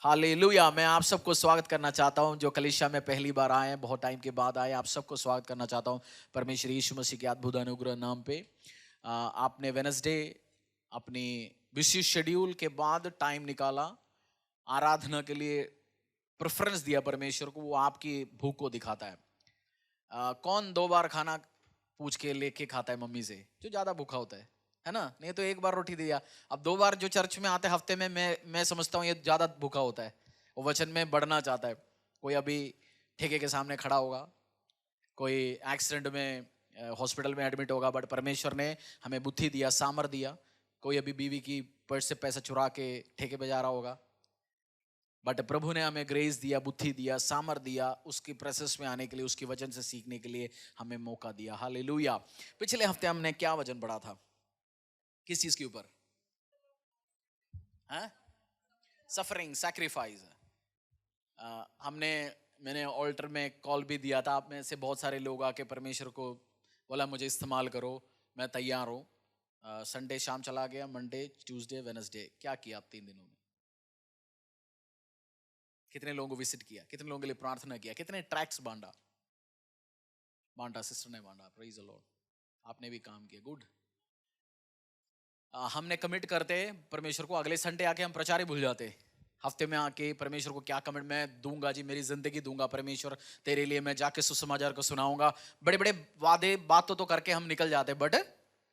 Hallelujah. मैं आप सबको स्वागत करना चाहता हूं जो कलीसिया में पहली बार आए हैं, बहुत टाइम के बाद आए। आप सबको स्वागत करना चाहता हूं परमेश्वर यीशु मसीह के अद्भुत अनुग्रह नाम पे। आपने वेडनेसडे अपनी बिजी शेड्यूल के बाद टाइम निकाला, आराधना के लिए प्रेफरेंस दिया परमेश्वर को। वो आपकी भूख को दिखाता है। कौन 2 बार खाना पूछ के लेके खाता है मम्मी से? जो ज्यादा भूखा होता है ना? नहीं तो एक बार रोटी दिया। अब 2 बार जो चर्च में आते हफ्ते में, मैं समझता हूँ ये ज्यादा भूखा होता है। वो वचन में बढ़ना चाहता है। कोई अभी ठेके के सामने खड़ा होगा, कोई एक्सीडेंट में हॉस्पिटल में एडमिट होगा, बट परमेश्वर ने हमें बुद्धि दिया, सामर दिया। कोई अभी बीवी की पर्स से पैसा चुरा के ठेके पे जा रहा होगा, बट प्रभु ने हमें ग्रेस दिया, बुद्धि दिया, सामर दिया, उसकी प्रोसेस में आने के लिए, उसकी वचन से सीखने के लिए हमें मौका दिया। हालेलुया। पिछले हफ्ते हमने क्या वचन पढ़ा था? किस चीज के ऊपर? Suffering, sacrifice. हमने मैंने ऑल्टर में कॉल भी दिया था। आप में से बहुत सारे लोग आके परमेश्वर को बोला मुझे इस्तेमाल करो, मैं तैयार हूँ। संडे शाम चला गया, मंडे, ट्यूसडे, वेडनेसडे क्या किया आप 3 दिनों में? कितने लोगों को विजिट किया? कितने लोगों के लिए प्रार्थना किया? कितने ट्रैक्स बांटा? सिस्टर ने बांटा। Praise the Lord. आपने भी काम किया, गुड। हमने कमिट करते परमेश्वर को, अगले संडे आके हम प्रचार ही भूल जाते। हफ्ते में आके परमेश्वर को क्या कमिट मैं दूंगा? जी मेरी जिंदगी दूंगा परमेश्वर तेरे लिए, मैं जाके सुसमाचार को सुनाऊंगा। बड़े बड़े वादे बातों तो करके हम निकल जाते, बट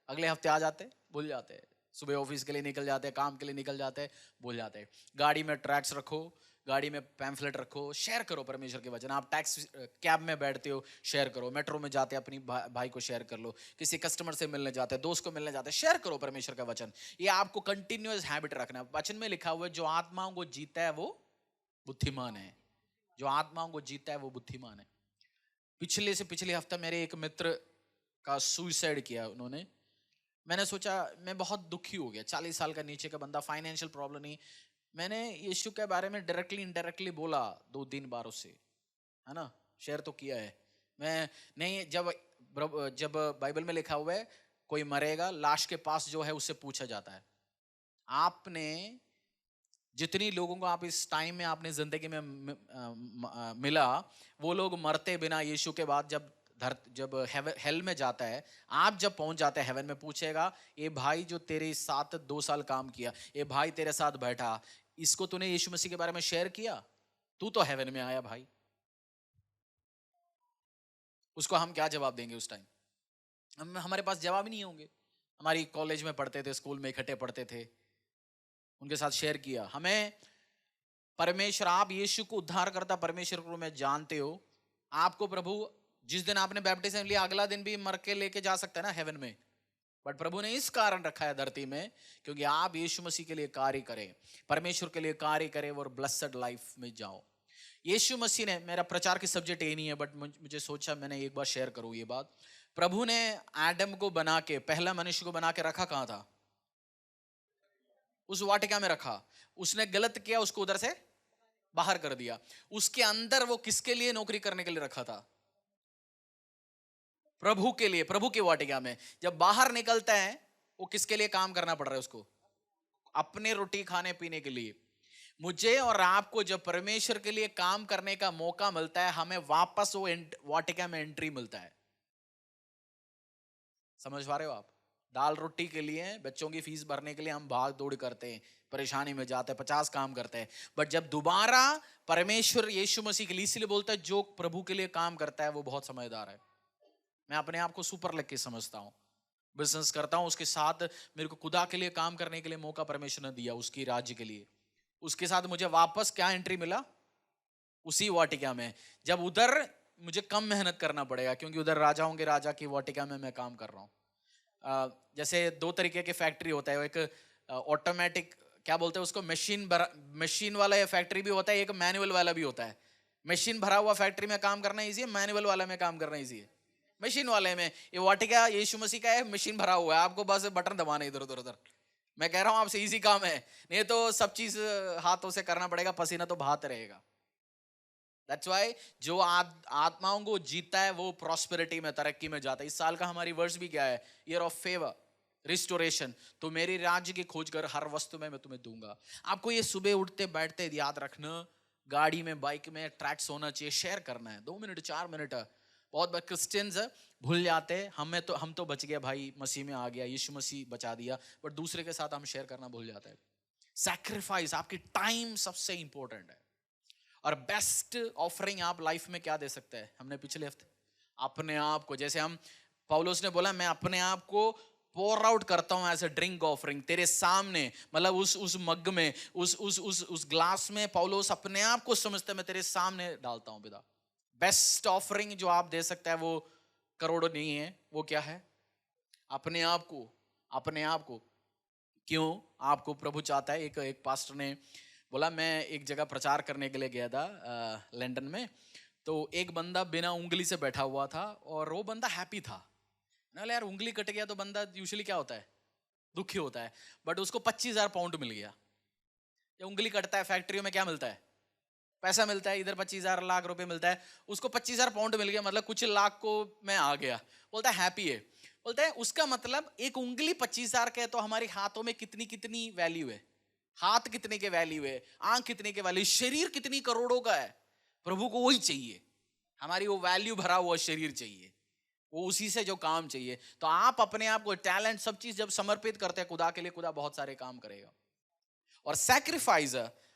अगले हफ्ते आ जाते, भूल जाते। सुबह ऑफिस के लिए निकल जाते, काम के लिए निकल जाते, भूल जाते। गाड़ी में ट्रैक्स रखो, गाड़ी में पैम्फलेट रखो, शेयर करो परमेश्वर के वचन। आप टैक्स कैब में बैठते हो, शेयर करो। मेट्रो में जाते अपनी भाई को शेयर कर लो। किसी कस्टमर से मिलने जाते, दोस्त को मिलने जाते, शेयर करो परमेश्वर का वचन। ये आपको कंटिन्यूअस हैबिट रखना है। वचन में लिखा हुआ है जो आत्माओं को जीता है वो बुद्धिमान है। जो आत्माओं को जीता है वो बुद्धिमान है। पिछले से पिछले हफ्ता मेरे एक मित्र का सुसाइड किया उन्होंने। मैंने सोचा, मैं बहुत दुखी हो गया। 40 साल का नीचे का बंदा, फाइनेंशियल प्रॉब्लम नहीं। मैंने यीशु के बारे में डायरेक्टली इनडायरेक्टली बोला 2 3 बार उससे, है ना, शेयर तो किया है। मैं नहीं, जब बाइबल में लिखा हुआ है कोई मरेगा, लाश के पास जो है उससे पूछा जाता है। आपने जितनी लोगों को आप इस टाइम में आपने जिंदगी में मिला, वो लोग मरते बिना यीशु के बाद जब हेल में जाता है, आप जब पहुंच जाते हैं हेवन में, पूछेगा ये भाई जो तेरे साथ 2 साल काम किया, ये भाई तेरे साथ बैठा, इसको तूने यीशु मसीह के बारे में शेयर किया? तू तो हेवन में आया भाई। उसको हम क्या जवाब देंगे उस टाइम? हमारे पास जवाब ही नहीं होंगे। हमारी कॉलेज में पढ़ते थे, स्कूल में इकट्ठे पढ़ते थे, उनके साथ शेयर किया। हमें परमेश्वर, आप यीशु को उद्धार करता परमेश्वर को मैं जानते हो, आपको प्रभु जिस दिन आपने बैप्टिज्म लिया अगला दिन भी मर के लेके जा सकता है ना हेवन में। बट प्रभु ने इस कारण रखा है धरती में क्योंकि आप यीशु मसीह के लिए कार्य करें, परमेश्वर के लिए कार्य करें और ब्लेस्ड लाइफ में जाओ। यीशु मसीह ने, मेरा प्रचार की सब्जेक्ट ये नहीं है, बट मुझे सोचा मैंने एक बार शेयर करूं ये बात। प्रभु ने एडम को बना के, पहला मनुष्य को बना के रखा कहां था? उस वाटिका में रखा। उसने गलत किया, उसको उधर से बाहर कर दिया। उसके अंदर वो किसके लिए नौकरी करने के लिए रखा था? प्रभु के लिए, प्रभु की वाटिका में। जब बाहर निकलता है, वो किसके लिए काम करना पड़ रहा है उसको? अपने रोटी खाने पीने के लिए। मुझे और आपको जब परमेश्वर के लिए काम करने का मौका मिलता है, हमें वापस वो वाटिका में एंट्री मिलता है। समझ पा रहे हो आप? दाल रोटी के लिए, बच्चों की फीस भरने के लिए हम भाग दौड़ करते हैं, परेशानी में जाते हैं, 50 काम करते हैं। बट जब दोबारा परमेश्वर यीशु मसीह के लिए, इसलिए बोलता है जो प्रभु के लिए काम करता है वो बहुत समझदार है। मैं अपने आप को सुपर लग के समझता हूँ, बिजनेस करता हूँ, उसके साथ मेरे को खुदा के लिए काम करने के लिए मौका परमेश्वर ने दिया, उसकी राज्य के लिए। उसके साथ मुझे वापस क्या एंट्री मिला? उसी वाटिका में। जब उधर मुझे कम मेहनत करना पड़ेगा क्योंकि उधर राजाओं के राजा की वाटिका में मैं काम कर रहा हूँ। जैसे 2 तरीके के फैक्ट्री होता है, एक ऑटोमेटिक, क्या बोलते हैं उसको, मशीन वाला ये फैक्ट्री भी होता है, एक मैनुअल वाला भी होता है। मशीन भरा हुआ फैक्ट्री में काम करना इजी है, मैनुअल वाला में काम करना इजी है। मशीन वाले में, ये वाटिका यीशु मसीह का है, मशीन भरा हुआ है, आपको बस बटन दबाना इधर उधर उधर। मैं कह रहा हूं आपसे इजी काम है, नहीं तो सब चीज हाथों से करना पड़ेगा, पसीना तो बहाते रहेगा। दैट्स व्हाई जो आत्माओं को जीता है वो प्रॉस्पेरिटी में, तरक्की में जाता है। इस साल का हमारी वर्ष भी क्या है? Year of favour. रिस्टोरेशन। तो मेरी राज्य की खोज कर, हर वस्तु में मैं तुम्हें दूंगा। आपको ये सुबह उठते बैठते याद रखना, गाड़ी में, बाइक में ट्रैक्स होना चाहिए, शेयर करना है। 2 मिनट 4 मिनट। बहुत बार क्रिश्चियंस भूल जाते हैं, हम तो बच गए भाई, मसीह में आ गया, यीशु मसीह बचा दिया, बट दूसरे के साथ हम शेयर करना भूल जाते हैं। सैक्रिफाइस, आपकी टाइम सबसे इंपॉर्टेंट है। और बेस्ट ऑफरिंग आप लाइफ में क्या दे सकते हैं? हमने पिछले हफ्ते अपने आप को, जैसे हम, पौलुस ने बोला मैं अपने आप को पोर आउट करता हूं एज अ ड्रिंक ऑफरिंग तेरे सामने, मतलब उस मग में, उस ग्लास में पौलुस अपने आप को समझते मैं तेरे सामने डालता हूं पिता। बेस्ट ऑफरिंग जो आप दे सकते हैं वो करोड़ों नहीं है, वो क्या है? अपने आप को। अपने आप को क्यों आपको प्रभु चाहता है? एक पास्टर ने बोला, मैं एक जगह प्रचार करने के लिए गया था लंदन में, तो एक बंदा बिना उंगली से बैठा हुआ था और वो बंदा हैप्पी था। ना यार, उंगली कट गया तो बंदा यूजुअली क्या होता है? दुखी होता है। बट उसको 25,000 पाउंड मिल गया। ये उंगली कटता है, फैक्ट्रियों में क्या मिलता है? पैसा मिलता है। इधर 25,000 लाख रुपए मिलता है, उसको 25,000 पाउंड मिल गया, मतलब कुछ लाख को मैं आ गया। बोलता है हैप्पी है। बोलता है उसका मतलब एक उंगली 25,000 का है, तो हमारे हाथों में कितनी कितनी वैल्यू है? हाथ कितने के वैल्यू है? आंख कितने के वैल्यू? शरीर कितनी करोड़ों का है? प्रभु को वही चाहिए, हमारी वो वैल्यू भरा हुआ शरीर चाहिए, वो उसी से जो काम चाहिए। तो आप अपने आप को, टैलेंट, सब चीज जब समर्पित करते हैं खुदा के लिए, खुदा बहुत सारे काम करेगा। और सैक्रिफाइस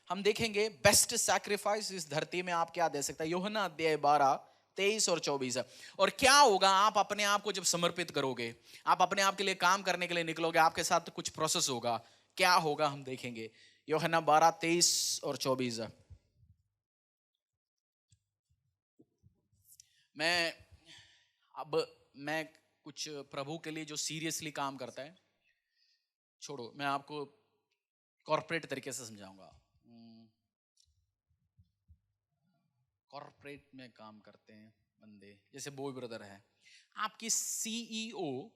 हम देखेंगे, बेस्ट सैक्रिफाइस इस धरती में आप क्या दे सकते हैं? यूहन्ना अध्याय 12, 23 और 24। और क्या होगा आप अपने आप को जब समर्पित करोगे, आप अपने आप के लिए काम करने के लिए निकलोगे, आपके साथ कुछ प्रोसेस होगा। क्या होगा हम देखेंगे। यूहन्ना 12, 23 और 24। मैं कुछ प्रभु के लिए जो सीरियसली काम करता है, छोड़ो, मैं आपको कॉर्पोरेट तरीके से समझाऊंगा। कॉर्पोरेट में काम करते हैं बंदे, जैसे बॉय ब्रदर है, आपकी सीईओ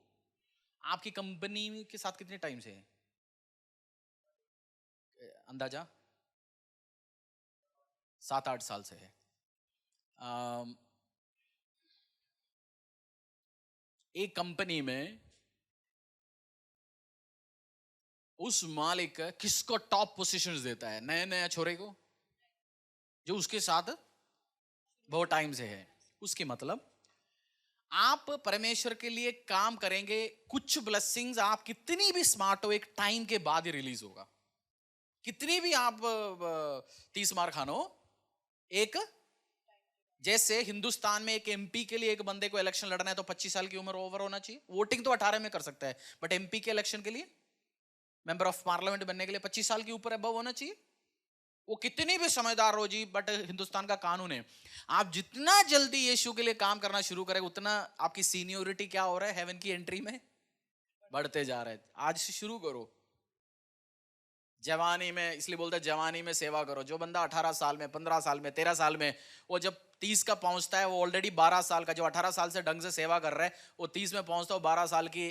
आपकी कंपनी के साथ कितने टाइम से है? अंदाजा 7-8 साल से है। एक कंपनी में उस मालिक किसको टॉप पोजीशंस देता है? नए नए छोरे को, जो उसके साथ बहुत टाइम से है। उसके मतलब आप परमेश्वर के लिए काम करेंगे, कुछ ब्लेसिंग्स, आप कितनी भी स्मार्ट हो, एक टाइम के बाद ही रिलीज होगा। कितनी भी आप 30 मार खानो, एक, जैसे हिंदुस्तान में एक एमपी के लिए एक बंदे को इलेक्शन लड़ना है तो 25 साल की उम्र ओवर होना चाहिए। वोटिंग तो 18 में कर सकता है, बट एमपी के इलेक्शन के लिए, मेंबर ऑफ पार्लियामेंट बनने के लिए 25 साल के ऊपर अबव होना चाहिए। वो कितनी भी समझदार हो जी, बट हिंदुस्तान का कानून है। आप जितना जल्दी यीशु के लिए काम करना शुरू करें, उतना आपकी सीनियोरिटी क्या हो रहा है? हेवन की एंट्री में बढ़ते जा रहे हैं। आज से शुरू करो। जवानी में, इसलिए बोलते हैं जवानी में सेवा करो। जो बंदा 18 साल में, 15 साल में, 13 साल में, वो जब 30 का पहुंचता है, वो ऑलरेडी 12 साल का, जो 18 साल से ढंग से सेवा कर रहा है, वो 30 में पहुंचता है, 12 साल की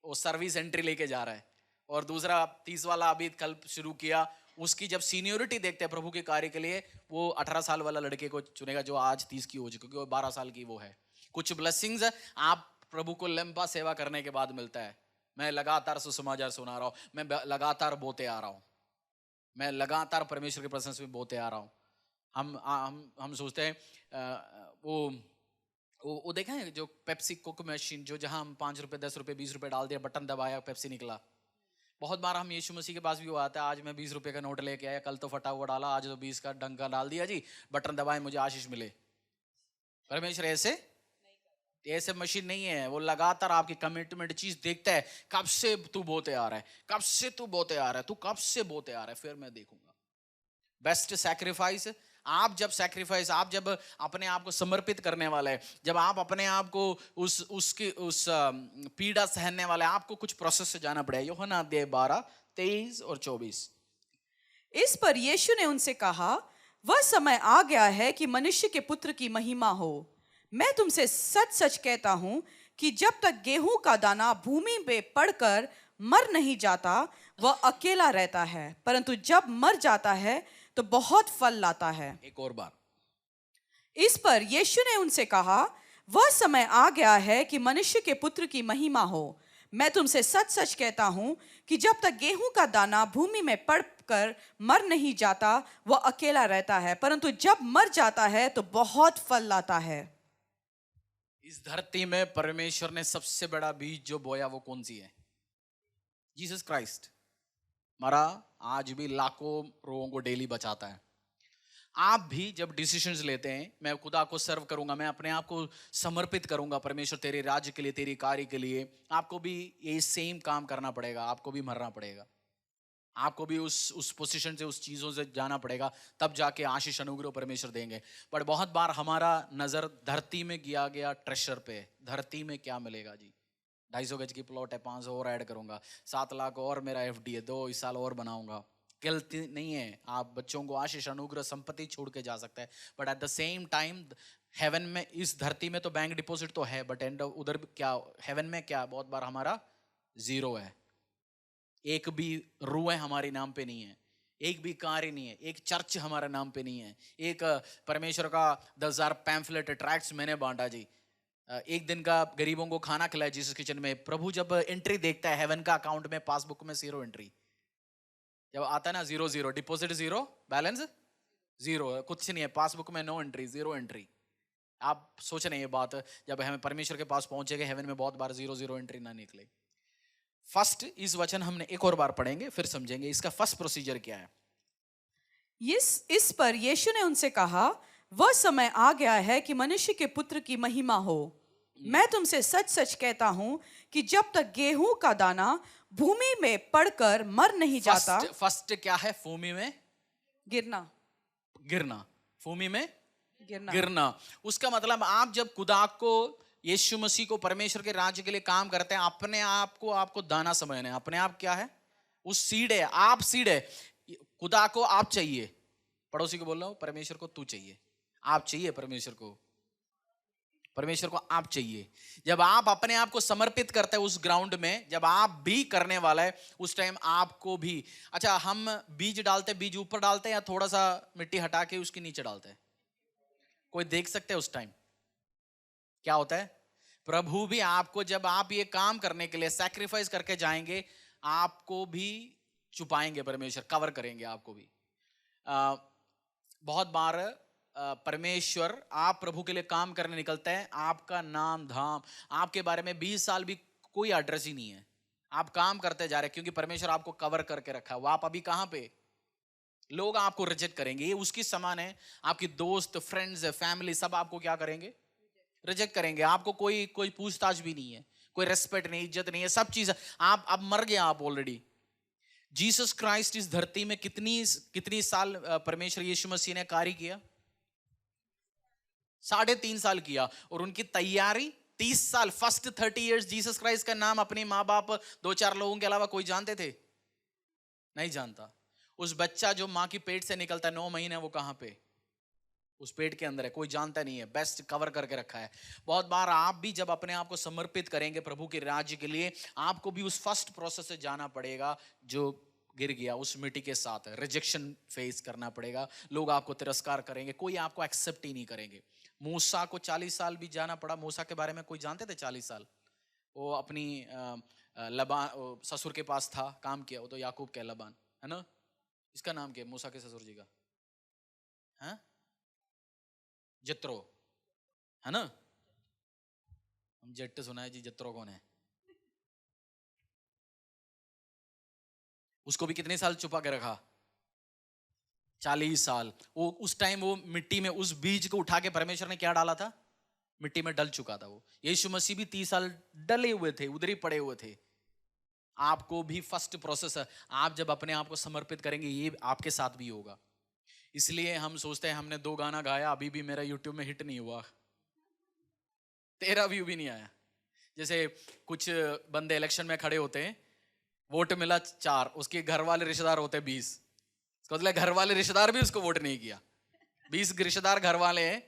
वो सर्विस एंट्री लेके जा रहा है। और दूसरा 30 वाला अभी कल शुरू किया, उसकी जब सीनियोरिटी देखते हैं प्रभु के कार्य के लिए, वो 18 साल वाला लड़के को चुनेगा जो आज 30 की हो चुकी, क्योंकि वो 12 साल की वो है। कुछ ब्लेसिंग्स आप प्रभु को लंबा सेवा करने के बाद मिलता है। मैं लगातार सुसमाचार सुना रहा हूँ, मैं लगातार बोते आ रहा हूँ, मैं लगातार परमेश्वर के प्रेजेंस में बोते आ रहा हूँ। हम सोचते हैं वो देखा है जो पेप्सी कोक मशीन, जो जहां हम 5 रुपए 10 रुपए 20 रुपए डाल दिया, बटन दबाया, पेप्सी निकला। बहुत बार हम यीशु मसीह के पास भी वो आता है, आज मैं 20 रुपए का नोट लेके आया, कल तो फटा हुआ डाला, आज तो 20 का डंका डाल दिया जी, बटन दबाए मुझे आशीष मिले। परमेश्वर ऐसे मशीन नहीं है। वो लगातार आपकी कमिटमेंट चीज देखता है, कब से तू बोते आ रहा है, कब से तू बोते आ रहा है, तू कब से बोते आ रहा है, फिर मैं देखूंगा। बेस्ट सैक्रिफाइस, आप जब अपने आप को समर्पित करने वाले हैं, जब आप अपने आप को उस पीड़ा सहने वाले, आपको कुछ प्रोसेस से जाना पड़ेगा। यूहन्ना अध्याय 12, 23 और 24। इस पर यीशु ने उनसे कहा, वह समय आ गया है कि मनुष्य के पुत्र की महिमा हो। मैं तुमसे सच सच कहता हूं कि जब तक गेहूं का दाना भूमि में पड़कर मर नहीं जाता, वह अकेला रहता है, परंतु जब मर जाता है तो बहुत फल लाता है। एक और बार। इस पर यीशु ने उनसे कहा, वह समय आ गया है कि मनुष्य के पुत्र की महिमा हो। मैं तुमसे सच सच कहता हूं कि जब तक गेहूं का दाना भूमि में पड़कर मर नहीं जाता वह अकेला रहता है, परंतु जब मर जाता है तो बहुत फल लाता है। इस धरती में परमेश्वर ने सबसे बड़ा बीज जो बोया वो कौन सी है? Jesus Christ. हमारा आज भी लाखों रोगों को डेली बचाता है। आप भी जब डिसीजंस लेते हैं, मैं खुदा को सर्व करूंगा, मैं अपने आप को समर्पित करूंगा परमेश्वर तेरे राज्य के लिए, तेरी कार्य के लिए, आपको भी ये सेम काम करना पड़ेगा, आपको भी मरना पड़ेगा, आपको भी उस पोजीशन से, उस चीजों से जाना पड़ेगा, तब जाके आशीष अनुग्रह परमेश्वर देंगे। बट बहुत बार हमारा नजर धरती में किया गया ट्रेशर पे, धरती में क्या मिलेगा जी, 250 गज की प्लॉट है, 500 और ऐड करूंगा, 7 लाख और मेरा एफडी है, 2 इस साल और बनाऊंगा। गलती नहीं है, आप बच्चों को आशीष अनुग्रह संपत्ति छोड़ के जा सकता है, but at the same time heaven में, इस धरती में तो बैंक डिपॉजिट तो है, बट एंड उधर क्या, हेवन में क्या, बहुत बार हमारा जीरो है, एक भी रूह हमारे नाम पे नहीं है, एक भी कार्य नहीं है, एक चर्च हमारे नाम पे नहीं है, एक परमेश्वर का 10,000 पैम्फलेट ट्रैक्ट्स मैंने बांटा जी, एक दिन का गरीबों को खाना खिलाया जीसस किचन में। प्रभु जब एंट्री देखता है हेवन का अकाउंट में, पासबुक में 0 एंट्री, जब आता है ना 0 डिपॉजिट 0 बैलेंस 0, कुछ नहीं है पासबुक में, नो एंट्री, 0 एंट्री। आप सोच रहे हैं ये बात, जब हमें परमेश्वर के पास पहुंचेंगे हेवन में बहुत बार 0 एंट्री ना निकले। फर्स्ट इस वचन हमने एक और बार पढ़ेंगे फिर समझेंगे इसका फर्स्ट प्रोसीजर क्या है। इस पर यीशु ने उनसे कहा, वह समय आ गया है कि मनुष्य के पुत्र की महिमा हो। मैं तुमसे सच सच कहता हूं कि जब तक गेहूं का दाना भूमि में पड़कर मर नहीं जाता। फर्स्ट क्या है? भूमि में गिरना, गिरना, भूमि में गिरना, गिरना। उसका मतलब आप जब खुदा को, यीशु मसीह को, परमेश्वर के राज्य के लिए काम करते हैं, अपने आप को आपको दाना समझना है। अपने आप क्या है? उस सीड है, आप सीड है। खुदा को आप चाहिए, पड़ोसी को बोल रहा हूं, परमेश्वर को तू चाहिए, आप चाहिए परमेश्वर को, परमेश्वर को आप चाहिए। जब आप अपने आप को समर्पित करते हैं उस ग्राउंड में, जब आप भी करने वाला है उस टाइम आपको भी, अच्छा हम बीज डालते, बीज ऊपर डालते हैं या थोड़ा सा मिट्टी हटा के उसके नीचे डालते हैं? कोई देख सकते हैं उस टाइम क्या होता है? प्रभु भी आपको, जब आप ये काम करने के लिए सैक्रिफाइस करके जाएंगे, आपको भी छुपाएंगे परमेश्वर, कवर करेंगे आपको भी। बहुत बार परमेश्वर, आप प्रभु के लिए काम करने निकलते हैं, आपका नाम धाम, आपके बारे में 20 साल भी कोई एड्रेस ही नहीं है, आप काम करते जा रहे हैं क्योंकि परमेश्वर आपको कवर करके रखा है। वो आप अभी कहां पे, लोग आपको रिजेक्ट करेंगे, ये उसकी समान है। आपकी दोस्त, फ्रेंड्स, फैमिली सब आपको क्या करेंगे? रिजेक्ट करेंगे। आपको कोई पूछताछ भी नहीं है, कोई रेस्पेक्ट नहीं, इज्जत नहीं है, सब चीज आप अब मर गए आप ऑलरेडी। जीसस क्राइस्ट इस धरती में कितनी साल परमेश्वर यीशु मसीह ने कार्य किया? 3.5 साल किया, और उनकी तैयारी 30 साल। फर्स्ट 30 इयर्स जीसस क्राइस्ट का नाम अपने माँ बाप 2-4 लोगों के अलावा कोई जानते थे? नहीं जानता। उस बच्चा जो माँ की पेट से निकलता है 9 महीने, वो कहां पे? उस पेट के अंदर है, कोई जानता नहीं है, बेस्ट कवर करके रखा है। बहुत बार आप भी जब अपने आप को समर्पित करेंगे प्रभु के राज्य के लिए, आपको भी उस फर्स्ट प्रोसेस से जाना पड़ेगा। जो गिर गया उस मिट्टी के साथ रिजेक्शन फेस करना पड़ेगा, लोग आपको तिरस्कार करेंगे, कोई आपको एक्सेप्ट ही नहीं करेंगे। मूसा को 40 साल भी जाना पड़ा। मूसा के बारे में कोई जानते थे? 40 साल वो अपनी लबान ससुर के पास था, काम किया। वो तो याकूब के लबान है ना, इसका नाम क्या है मूसा के ससुर जी का? हाँ, जत्रो है ना, हम जट्ट सुना है जी, जत्रो कौन है? उसको भी कितने साल छुपा के रखा? 40 साल। वो उस टाइम वो मिट्टी में उस बीज को उठा के परमेश्वर ने क्या डाला था? मिट्टी में डल चुका था वो। यीशु मसीह भी 30 साल डले हुए थे, उधर ही पड़े हुए थे। आपको भी फर्स्ट प्रोसेस है, आप जब अपने आप को समर्पित करेंगे ये आपके साथ भी होगा। इसलिए हम सोचते हैं, हमने 2 गाना गाया, अभी भी मेरा यूट्यूब में हिट नहीं हुआ, 13 व्यू भी नहीं आया। जैसे कुछ बंदे इलेक्शन में खड़े होते हैं, वोट मिला 4, उसके घर वाले रिश्तेदार होते 20, इसका मतलब घर वाले रिश्तेदार भी उसको वोट नहीं किया। 20 रिश्तेदार घर वाले हैं,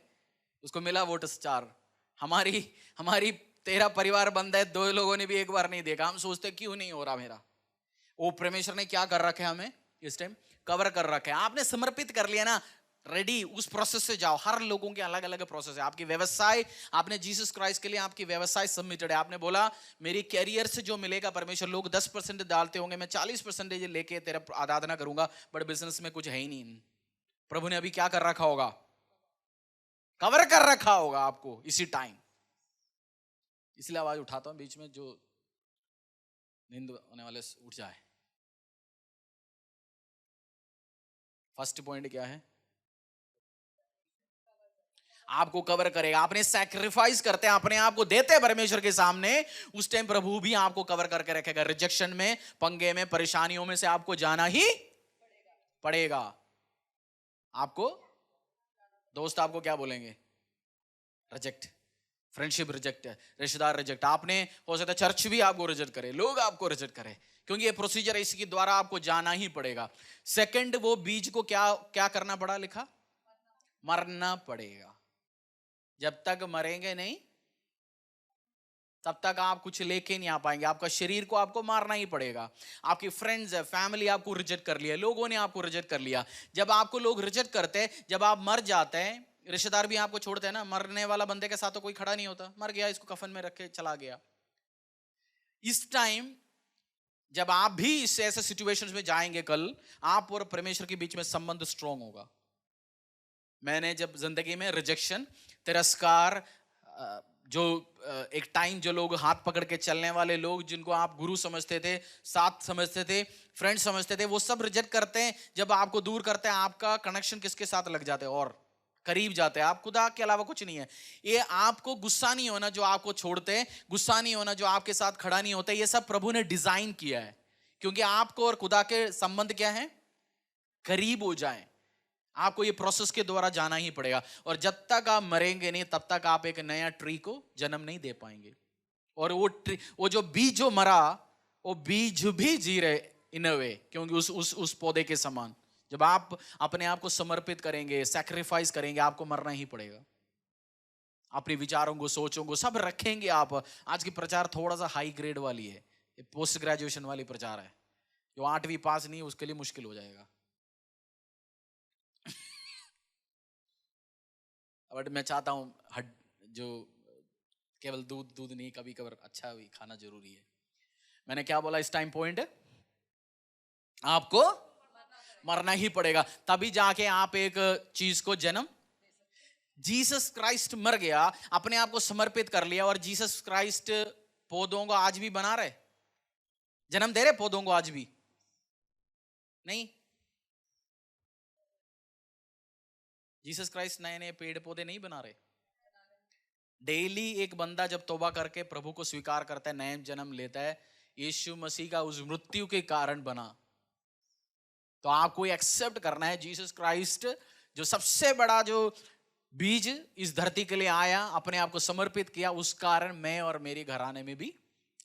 उसको मिला वोट 4। हमारी 13 परिवार बंद है, 2 लोगों ने भी एक बार नहीं देखा। हम सोचते क्यों नहीं हो रहा मेरा। वो परमेश्वर ने क्या कर रखा है? हमें इस टाइम कवर कर रखा है। आपने समर्पित कर लिया ना, रेडी, उस प्रोसेस से जाओ। हर लोगों के अलग अलग प्रोसेस है। आपकी व्यवसाय, आपने जीसस क्राइस्ट के लिए आपकी व्यवसाय सबमिटेड है। आपने बोला मेरी कैरियर से जो मिलेगा परमेश्वर, लोग 10% डालते होंगे, मैं 40% लेके तेरा आराधना करूंगा, बट बिजनेस में कुछ है ही नहीं। प्रभु ने अभी क्या कर रखा होगा? कवर कर रखा होगा आपको इसी टाइम। इसलिए आवाज उठाता हूं बीच में, जो नींद होने वाले उठ जाए। फर्स्ट पॉइंट क्या है? आपको कवर करेगा। आपने सैक्रिफाइस करते हैं, अपने आप को देते हैं परमेश्वर के सामने, उस टाइम प्रभु भी आपको कवर करके रखेगा। रिजेक्शन में, पंगे में, परेशानियों में से आपको जाना ही पड़ेगा। आपको दोस्त आपको क्या बोलेंगे? रिजेक्ट, फ्रेंडशिप रिजेक्ट है, रिश्तेदार रिजेक्ट, आपने हो सकता है चर्च भी आपको रिजेक्ट करे, लोग आपको रिजेक्ट करे, क्योंकि ये प्रोसीजर है, इसके द्वारा आपको जाना ही पड़ेगा। सेकंड, वो बीज को क्या क्या करना पड़ा? लिखा, मरना पड़ेगा। जब तक मरेंगे नहीं तब तक आप कुछ लेके नहीं आ पाएंगे। आपका शरीर को आपको मारना ही पड़ेगा। आपकी फ्रेंड्स है, फैमिली आपको रिजेक्ट कर लिया, लोगों ने आपको रिजेक्ट कर लिया। जब आपको लोग रिजेक्ट करते हैं, जब आप मर जाते हैं, रिश्तेदार भी आपको छोड़ते हैं ना। मरने वाला बंदे के साथ तो कोई खड़ा नहीं होता, मर गया, इसको कफन में रख के चला गया। इस टाइम जब आप भी इस ऐसे सिचुएशंस में जाएंगे, कल आप और परमेश्वर के बीच में संबंध स्ट्रांग होगा। मैंने जब जिंदगी में रिजेक्शन, तिरस्कार, जो एक टाइम जो लोग हाथ पकड़ के चलने वाले लोग, जिनको आप गुरु समझते थे, साथ समझते थे, फ्रेंड समझते थे, वो सब रिजेक्ट करते हैं। जब आपको दूर करते हैं, आपका कनेक्शन किसके साथ लग जाते हैं? और करीब जाते हैं। आप खुदा के अलावा कुछ नहीं है। ये आपको गुस्सा नहीं होना जो आपको छोड़ते हैं, गुस्सा नहीं होना जो आपके साथ खड़ा नहीं होते, ये सब प्रभु ने डिजाइन किया है, क्योंकि आपको और खुदा के संबंध क्या है? करीब हो जाएं। आपको ये प्रोसेस के द्वारा जाना ही पड़ेगा। और जब तक आप मरेंगे नहीं, तब तक आप एक नया ट्री को जन्म नहीं दे पाएंगे। और वो जो बीज जो मरा, वो बीज भी जी रहे इन अ वे, क्योंकि उस पौधे के समान। जब आप अपने आप को समर्पित करेंगे, सैक्रिफाइस करेंगे, आपको मरना ही पड़ेगा। अपने विचारों को, सोचों को सब रखेंगे आप। आज की प्रचार थोड़ा सा हाई ग्रेड वाली है, पोस्ट ग्रेजुएशन वाली प्रचार है। जो 8वीं पास नहीं, उसके लिए मुश्किल हो जाएगा। बट मैं चाहता हूं जो केवल दूध दूध नहीं, कभी कभार अच्छा भी खाना जरूरी है। मैंने क्या बोला? इस टाइम पॉइंट आपको मरना ही पड़ेगा, तभी जाके आप एक चीज को जन्म। जीसस क्राइस्ट मर गया, अपने आप को समर्पित कर लिया, और जीसस क्राइस्ट पौधों को आज भी बना रहे, जन्म दे रहे पौधों को आज भी नहीं। जीसस क्राइस्ट नए नए पेड़ पौधे नहीं बना रहे। डेली एक बंदा जब तौबा करके प्रभु को स्वीकार करता है, नया जन्म लेता है, यीशु मसीह का उस मृत्यु के कारण बना। तो आपको एक्सेप्ट करना है, जीसस क्राइस्ट जो सबसे बड़ा जो बीज इस धरती के लिए आया, अपने आप को समर्पित किया, उस कारण मैं और मेरे घराने में भी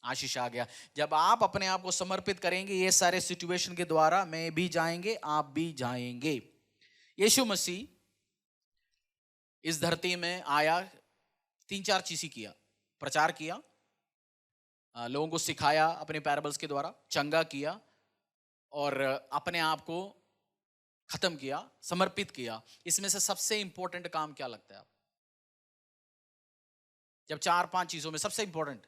आशीष आ गया। जब आप अपने आप को समर्पित करेंगे, ये सारे सिचुएशन के द्वारा मैं भी जाएंगे, आप भी जाएंगे। यीशु मसीह इस धरती में आया, 3-4 चीजें किया। प्रचार किया, लोगों को सिखाया अपने पैराबल्स के द्वारा, चंगा किया, और अपने आप को खत्म किया, समर्पित किया। इसमें से सबसे इंपॉर्टेंट काम क्या लगता है आप? जब 4-5 चीजों में सबसे इंपॉर्टेंट,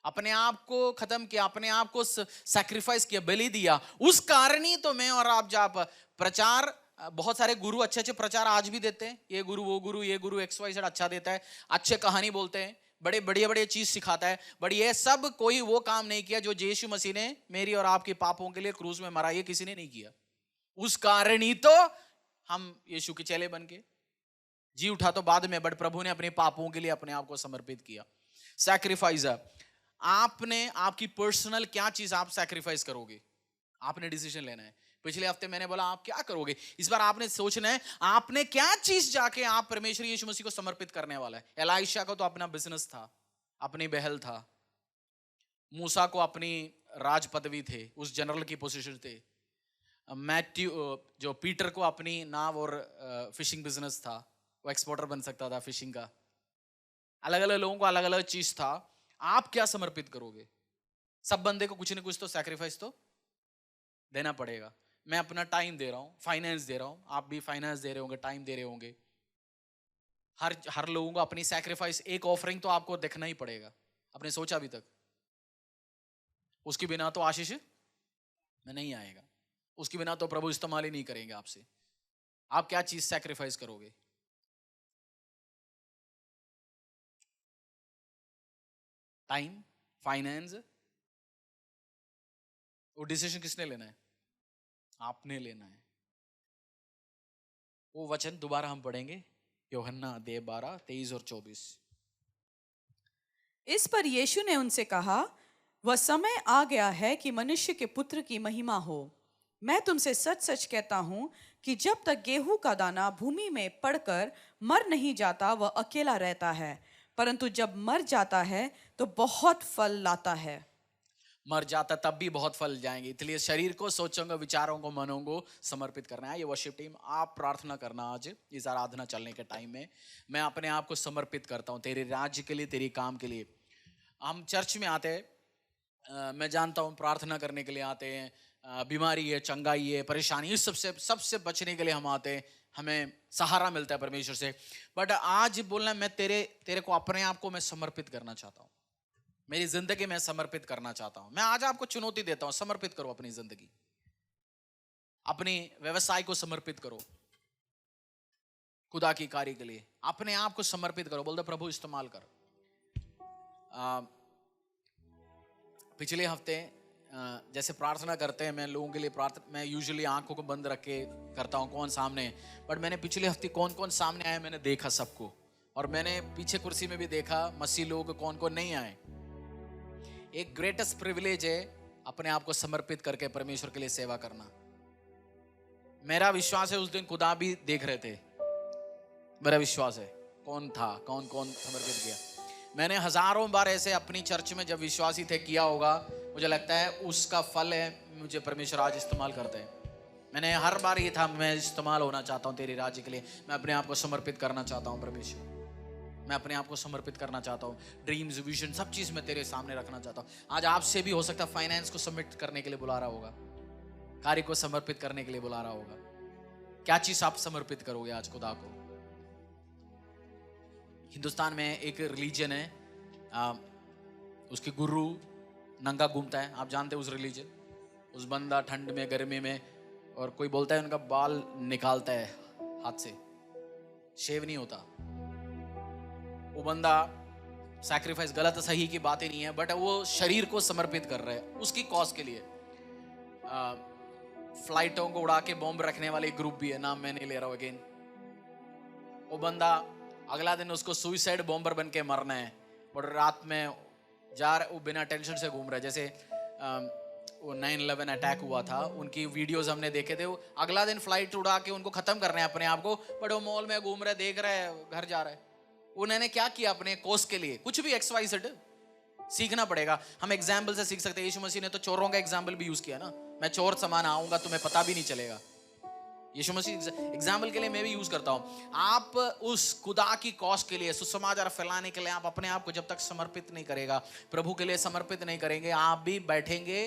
अपने आप को खत्म किया, अपने आप को सैक्रिफाइस किया, बलि दिया, उस कारण ही तो मैं और आप जब प्रचार, बहुत सारे गुरु अच्छे अच्छे प्रचार आज भी देते हैं, ये गुरु वो गुरु, ये गुरु XYZ अच्छा देता है, अच्छे कहानी बोलते हैं, बड़े बढ़िया बढ़िया चीज सिखाता है, बट ये सब कोई वो काम नहीं किया जो यीशु मसीह ने मेरी और आपके पापों के लिए क्रूस में मरा, ये किसी ने नहीं किया। उस कारण ही तो हम यीशु के चेले बन के जी उठा तो बाद में, बट प्रभु ने अपने पापों के लिए अपने आप को समर्पित किया। सैक्रिफाइस है, आपने आपकी पर्सनल क्या चीज आप सैक्रिफाइस करोगे, आपने डिसीजन लेना है। पिछले हफ्ते मैंने बोला आप क्या करोगे, इस बार आपने सोचना है आपने क्या चीज जाके आप परमेश्वर यीशु मसीह को समर्पित करने वाला है। एलाइशा को तो अपना बिजनेस था, अपनी बहल था, मूसा को अपनी राज पदवी थे, उस जनरल की पोजीशन थे, मैथ्यू जो पीटर को अपनी नाव और फिशिंग बिजनेस था, वो एक्सपोर्टर बन सकता था फिशिंग का। अलग अलग लोगों को अलग अलग चीज था। आप क्या समर्पित करोगे? सब बंदे को कुछ न कुछ तो सैक्रिफाइस तो देना पड़ेगा। मैं अपना टाइम दे रहा हूँ, फाइनेंस दे रहा हूँ, आप भी फाइनेंस दे रहे होंगे, टाइम दे रहे होंगे। हर लोगों को अपनी सैक्रिफाइस, एक ऑफरिंग तो आपको देखना ही पड़ेगा। आपने सोचा अभी तक? उसके बिना तो आशीष में नहीं आएगा, उसके बिना तो प्रभु इस्तेमाल ही नहीं करेंगे आपसे। आप क्या चीज सैक्रिफाइस करोगे? Time, finance? वो डिसीजन किसने लेना है? आपने लेना है। वो वचन दोबारा हम पढ़ेंगे, यूहन्ना 12:23 और 24। इस पर यीशु ने उनसे कहा, वह समय आ गया है कि मनुष्य के पुत्र की महिमा हो। मैं तुमसे सच सच कहता हूं कि जब तक गेहूं का दाना भूमि में पड़कर मर नहीं जाता वह अकेला रहता है, परंतु जब मर जाता है तो बहुत फल लाता है। मर जाता तब भी बहुत फल जाएंगे। इसलिए शरीर को, सोचों को, विचारों को, मनों को समर्पित करना है। ये वर्शिप टीम, आप प्रार्थना करना। आज इस आराधना चलने के टाइम में मैं अपने आप को समर्पित करता हूँ तेरे राज्य के लिए, तेरे काम के लिए। हम चर्च में आते हैं, मैं जानता हूँ प्रार्थना करने के लिए आते हैं, बीमारी है, चंगाई है, परेशानी, इस सबसे बचने के लिए हम आते हैं, हमें सहारा मिलता है परमेश्वर से। बट आज बोलना, मैं तेरे को, अपने आप को मैं समर्पित करना चाहता हूँ, मेरी जिंदगी में समर्पित करना चाहता हूं। मैं आज आपको चुनौती देता हूं, समर्पित करो अपनी जिंदगी, अपनी व्यवसाय को समर्पित करो खुदा की कार्य के लिए, अपने आप को समर्पित करो। बोल दो प्रभु इस्तेमाल कर। पिछले हफ्ते जैसे प्रार्थना करते हैं, मैं लोगों के लिए प्रार्थना, मैं यूजुअली आंखों को बंद रख के करता हूं कौन सामने है, बट मैंने पिछले हफ्ते कौन कौन सामने आए मैंने देखा सबको, और मैंने पीछे कुर्सी में भी देखा मसीह लोग कौन कौन नहीं आए। एक ग्रेटेस्ट प्रिविलेज है अपने आप को समर्पित करके परमेश्वर के लिए सेवा करना। मेरा विश्वास है उस दिन खुदा भी देख रहे थे, मेरा विश्वास है कौन था, कौन कौन समर्पित किया। मैंने हजारों बार ऐसे अपनी चर्च में जब विश्वासी थे किया होगा, मुझे लगता है उसका फल है, मुझे परमेश्वर आज इस्तेमाल करते हैं। मैंने हर बार ये था, मैं इस्तेमाल होना चाहता हूँ तेरे राज्य के लिए, मैं अपने आप को समर्पित करना चाहता हूँ परमेश्वर, मैं अपने आप को समर्पित करना चाहता हूँ। ड्रीम्स, विजन, सब चीज मैं तेरे सामने रखना चाहता हूँ। आज आपसे भी हो सकता है फाइनेंस को सबमिट करने के लिए बुला रहा होगा, कार्य को समर्पित करने के लिए बुला रहा होगा। क्या चीज आप समर्पित करोगे आज खुदा को? हिंदुस्तान में एक रिलीजन है, उसके गुरु नंगा घूमता है, आप जानते हैं उस रिलीजन। उस बंदा ठंड में, गर्मी में, और कोई बोलता है उनका बाल निकालता है हाथ से, शेव नहीं होता। वो बंदा सैक्रिफाइस, गलत सही की बात ही नहीं है, बट वो शरीर को समर्पित कर रहे हैं उसकी कॉज के लिए। फ्लाइटों को उड़ा के बॉम्ब रखने वाले ग्रुप भी है, नाम मैं नहीं ले रहा हूं अगेन। वो बंदा अगला दिन उसको सुइसाइड बॉम्बर बन के मरना है, और रात में जा रहा, वो बिना टेंशन से घूम रहा है। जैसे वो 9/11 अटैक हुआ था, उनकी वीडियोस हमने देखे थे। वो अगला दिन फ्लाइट उड़ा के उनको खत्म करना है अपने आप को, बट वो मॉल में घूम रहा है, देख रहा है, घर जा रहा है। उन्होंने क्या किया अपने कोस के लिए? कुछ भी XYZ सीखना पड़ेगा। हम एग्जाम्पल से सीख सकते हैं। यीशु मसीह ने तो चोरों का एग्जाम्पल भी यूज किया ना, मैं चोर समान आऊंगा तुम्हें पता भी नहीं चलेगा। यीशु मसीह एग्जाम्पल के लिए मैं भी यूज करता हूं। आप उस खुदा की कॉज के लिए, सुसमाचार फैलाने के लिए, आप अपने आप को जब तक समर्पित नहीं करेगा, प्रभु के लिए समर्पित नहीं करेंगे, आप भी बैठेंगे,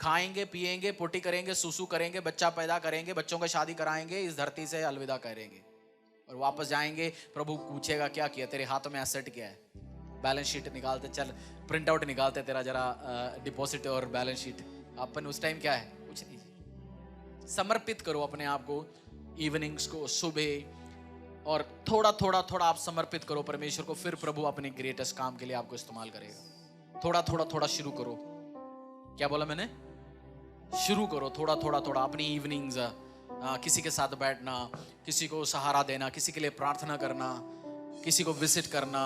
खाएंगे, पिएंगे, पोटी करेंगे, सुसु करेंगे, बच्चा पैदा करेंगे, बच्चों को शादी कराएंगे, इस धरती से अलविदा करेंगे और वापस जाएंगे। प्रभु पूछेगा क्या किया, तेरे हाथों में एसेट क्या है? बैलेंस शीट निकालते, चल प्रिंट आउट निकालते तेरा जरा डिपॉजिट और बैलेंस शीट। अपन उस टाइम क्या है? कुछ नहीं। समर्पित करो अपने आप को, इवनिंग्स को, सुबह, और थोड़ा थोड़ा थोड़ा आप समर्पित करो परमेश्वर को, फिर प्रभु अपने ग्रेटेस्ट काम के लिए आपको इस्तेमाल करेगा। थोड़ा थोड़ा थोड़ा शुरू करो। क्या बोला मैंने? शुरू करो थोड़ा थोड़ा थोड़ा। अपनी इवनिंग्स, किसी के साथ बैठना, किसी को सहारा देना, किसी के लिए प्रार्थना करना, किसी को विजिट करना,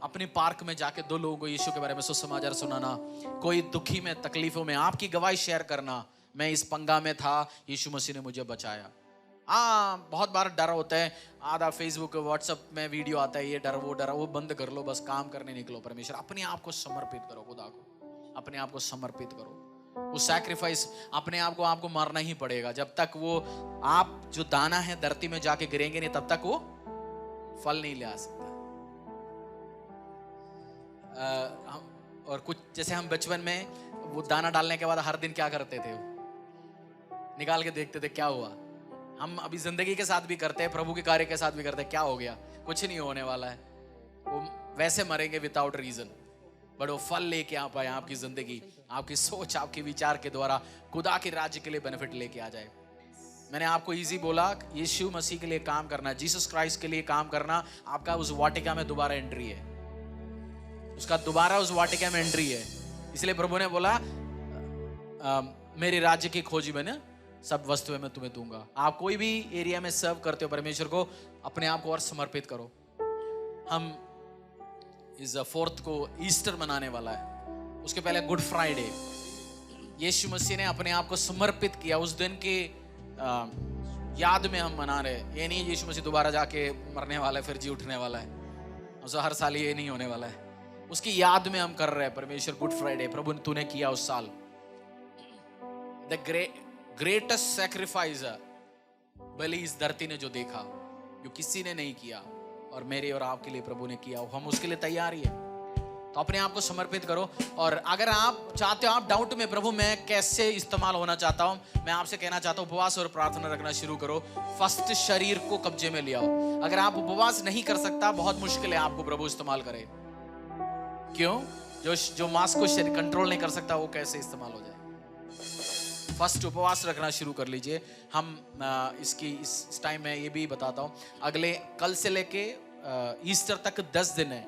अपने पार्क में जाके 2 लोगों को यीशु के बारे में सुसमाचार सुनाना, कोई दुखी में, तकलीफों में आपकी गवाही शेयर करना, मैं इस पंगा में था, यीशु मसीह ने मुझे बचाया। बहुत बार डर होता है, आधा फेसबुक व्हाट्सएप में वीडियो आता है, ये डर वो डर, वो बंद कर लो, बस काम करने निकलो। परमेश्वर, अपने आप को समर्पित करो खुदा को, अपने आप को समर्पित करो। वो सैक्रिफाइस, अपने आप को आपको मारना ही पड़ेगा। जब तक वो आप जो दाना है धरती में जाके गिरेंगे नहीं, तब तक वो फल नहीं ले आ सकता। और कुछ जैसे हम बचपन में वो दाना डालने के बाद हर दिन क्या करते थे, निकाल के देखते थे क्या हुआ। हम अभी जिंदगी के साथ भी करते हैं, प्रभु के कार्य के साथ भी करते हैं, क्या हो गया, कुछ नहीं होने वाला है। वो वैसे मरेंगे विदाउट रीजन, बट वो फल लेके आ पाए आपकी जिंदगी, आपकी सोच, आपके विचार के द्वारा खुदा के राज्य के लिए बेनिफिट लेके आ जाए। मैंने आपको इजी बोला, यीशु मसीह के लिए काम करना, जीसस क्राइस्ट के लिए काम करना, आपका उस वाटिका में दोबारा एंट्री है, उसका दोबारा उस वाटिका में एंट्री है। इसलिए प्रभु ने बोला मेरे राज्य की खोजी में सब वस्तुएं मैं तुम्हें दूंगा। आप कोई भी एरिया में सर्व करते हो परमेश्वर को, अपने आप को और समर्पित करो। हम इस 4th को ईस्टर मनाने वाला है, उसके पहले गुड फ्राइडे। यीशु मसीह ने अपने आप को समर्पित किया, उस दिन के याद में हम मना रहे। ये नहीं यीशु मसीह दोबारा जाके मरने वाला है फिर जी उठने वाला है, उसे हर साल ये नहीं होने वाला है। उसकी याद में हम कर रहे हैं परमेश्वर गुड फ्राइडे। प्रभु तूने किया उस साल द ग्रेटेस्ट सैक्रिफाइस, बलि इस धरती ने जो देखा, जो किसी ने नहीं किया, और मेरे और आपके लिए प्रभु ने किया, हम उसके लिए तैयार ही है। तो अपने आप को समर्पित करो। और अगर आप चाहते हो, आप डाउट में प्रभु मैं कैसे इस्तेमाल होना चाहता हूं, मैं आपसे कहना चाहता हूं उपवास और प्रार्थना रखना शुरू करो। फर्स्ट शरीर को कब्जे में ले आओ। अगर आप उपवास नहीं कर सकता, बहुत मुश्किल है आपको प्रभु इस्तेमाल करे। क्यों? जो मांस को कंट्रोल नहीं कर सकता वो कैसे इस्तेमाल हो जाए। फर्स्ट उपवास रखना शुरू कर लीजिए। हम इस टाइम में ये भी बताता हूँ, अगले कल से लेके ईस्टर तक 10 दिन है।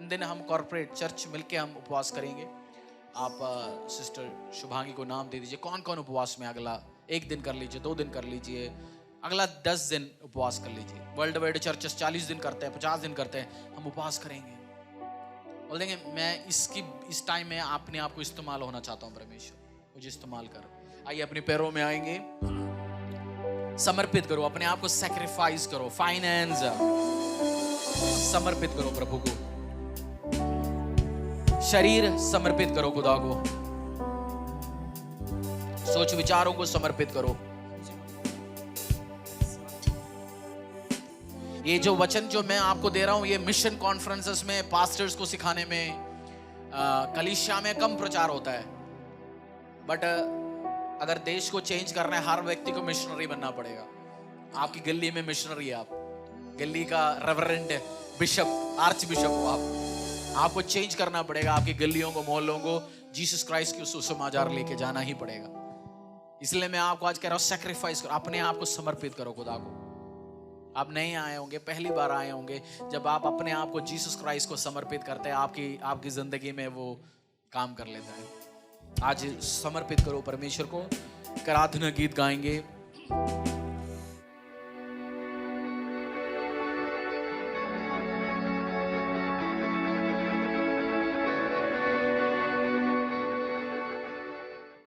इन दिन हम कॉर्पोरेट चर्च मिलके हम उपवास करेंगे। आप सिस्टर शुभांगी को नाम दे दीजिए, कौन कौन उपवास में अगला 1 दिन कर लीजिए, 2 दिन कर लीजिए, अगला 10 दिन उपवास कर लीजिए। वर्ल्ड वाइड चर्चेस 40 दिन करते हैं, 50 दिन करते हैं, हम उपवास करेंगे। बोल देंगे मैं इस टाइम में अपने आप को इस्तेमाल होना चाहता हूँ, परमेश्वर मुझे इस्तेमाल कर। आइए अपने पैरों में आएंगे, समर्पित करो अपने आप को, सैक्रिफाइस करो, फाइनेंस समर्पित करो प्रभु को, शरीर समर्पित करो खुदा को, सोच विचारों को समर्पित करो। ये जो वचन जो मैं आपको दे रहा हूं, ये मिशन कॉन्फ्रेंसेस में पास्टर्स को सिखाने में, कलीसिया में कम प्रचार होता है। बट अगर देश को चेंज करना है, हर व्यक्ति को मिशनरी बनना पड़ेगा। आपकी गली में मिशनरी है, आप गली का रेवरेंड बिशप, आर्च बिशप हो आप। आपको चेंज करना पड़ेगा, आपकी गलियों को, मोहल्लों को जीसस क्राइस्ट की सुसमाचार लेके जाना ही पड़ेगा। इसलिए मैं आपको आज कह रहा हूं, सैक्रिफाइस करो, अपने आप को समर्पित करो खुदा को। आप नहीं आए होंगे, पहली बार आए होंगे, जब आप अपने आप को जीसस क्राइस्ट को समर्पित करते हैं, आपकी जिंदगी में वो काम कर लेता है। आज समर्पित करो परमेश्वर को। आराधना गीत गाएंगे।